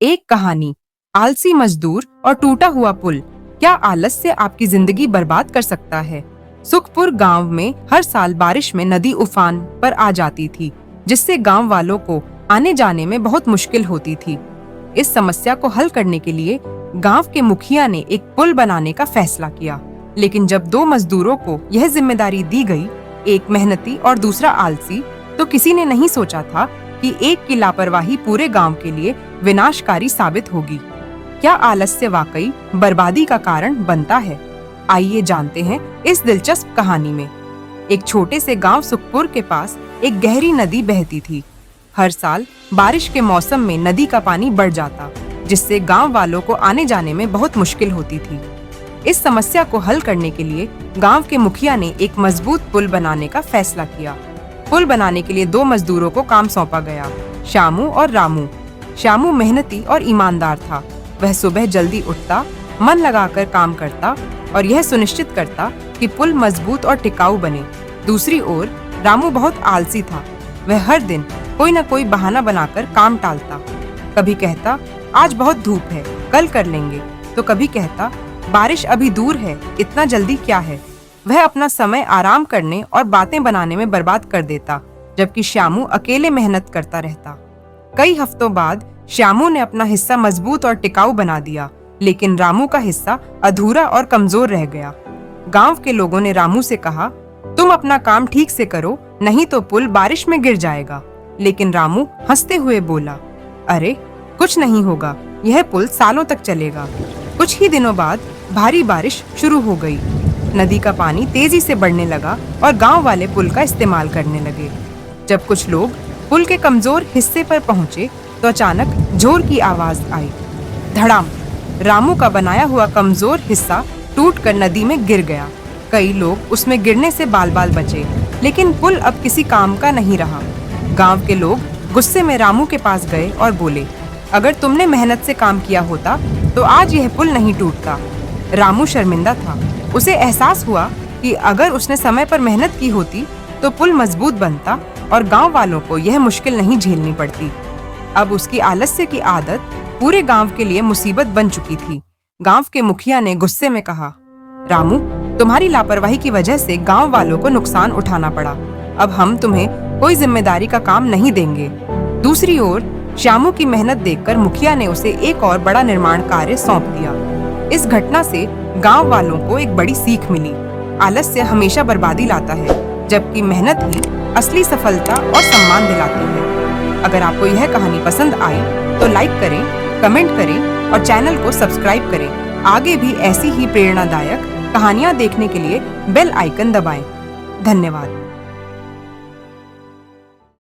एक कहानी, आलसी मजदूर और टूटा हुआ पुल। क्या आलस्य आपकी जिंदगी बर्बाद कर सकता है? सुखपुर गांव में हर साल बारिश में नदी उफान पर आ जाती थी, जिससे गांव वालों को आने जाने में बहुत मुश्किल होती थी। इस समस्या को हल करने के लिए गांव के मुखिया ने एक पुल बनाने का फैसला किया। लेकिन जब दो मजदूरों को यह जिम्मेदारी दी गई, एक मेहनती और दूसरा आलसी, तो किसी ने नहीं सोचा था कि एक की लापरवाही पूरे गांव के लिए विनाशकारी साबित होगी। क्या आलस्य वाकई बर्बादी का कारण बनता है? आइए जानते हैं इस दिलचस्प कहानी में। एक छोटे से गांव सुखपुर के पास एक गहरी नदी बहती थी। हर साल बारिश के मौसम में नदी का पानी बढ़ जाता, जिससे गांव वालों को आने जाने में बहुत मुश्किल होती थी। इस समस्या को हल करने के लिए गांव के मुखिया ने एक मजबूत पुल बनाने का फैसला किया। पुल बनाने के लिए दो मजदूरों को काम सौंपा गया, श्यामू और रामू। श्यामू मेहनती और ईमानदार था। वह सुबह जल्दी उठता, मन लगाकर काम करता और यह सुनिश्चित करता कि पुल मजबूत और टिकाऊ बने। दूसरी ओर रामू बहुत आलसी था। वह हर दिन कोई न कोई बहाना बनाकर काम टालता। कभी कहता आज बहुत धूप है, कल कर लेंगे, तो कभी कहता बारिश अभी दूर है, इतना जल्दी क्या है। वह अपना समय आराम करने और बातें बनाने में बर्बाद कर देता, जबकि श्यामू अकेले मेहनत करता रहता। कई हफ्तों बाद श्यामू ने अपना हिस्सा मजबूत और टिकाऊ बना दिया, लेकिन रामू का हिस्सा अधूरा और कमजोर रह गया। गांव के लोगों ने रामू से कहा, तुम अपना काम ठीक से करो, नहीं तो पुल बारिश में गिर जाएगा। लेकिन रामू हंसते हुए बोला, अरे कुछ नहीं होगा, यह पुल सालों तक चलेगा। कुछ ही दिनों बाद भारी बारिश शुरू हो गई। नदी का पानी तेजी से बढ़ने लगा और गांव वाले पुल का इस्तेमाल करने लगे। जब कुछ लोग पुल के कमजोर हिस्से पर पहुंचे, तो अचानक जोर की आवाज आई। धड़ाम! रामू का बनाया हुआ कमजोर हिस्सा टूटकर नदी में गिर गया। कई लोग उसमें गिरने से बाल बाल बचे, लेकिन पुल अब किसी काम का नहीं रहा। गांव के लोग गुस्से में रामू के पास गए और बोले, अगर तुमने मेहनत से काम किया होता तो आज यह पुल नहीं टूटता। रामू शर्मिंदा था। उसे एहसास हुआ कि अगर उसने समय पर मेहनत की होती तो पुल मजबूत बनता और गांव वालों को यह मुश्किल नहीं झेलनी पड़ती। अब उसकी आलस्य की आदत पूरे गांव के लिए मुसीबत बन चुकी थी। गांव के मुखिया ने गुस्से में कहा, रामू, तुम्हारी लापरवाही की वजह से गांव वालों को नुकसान उठाना पड़ा। अब हम तुम्हें कोई जिम्मेदारी का काम नहीं देंगे। दूसरी ओर श्यामू की मेहनत देखकर मुखिया ने उसे एक और बड़ा निर्माण कार्य सौंप दिया। इस घटना से गांव वालों को एक बड़ी सीख मिली। आलस्य हमेशा बर्बादी लाता है, जबकि मेहनत ही असली सफलता और सम्मान दिलाती है। अगर आपको यह कहानी पसंद आई तो लाइक करें, कमेंट करें और चैनल को सब्सक्राइब करें। आगे भी ऐसी ही प्रेरणादायक कहानियां देखने के लिए बेल आइकन दबाएं। धन्यवाद।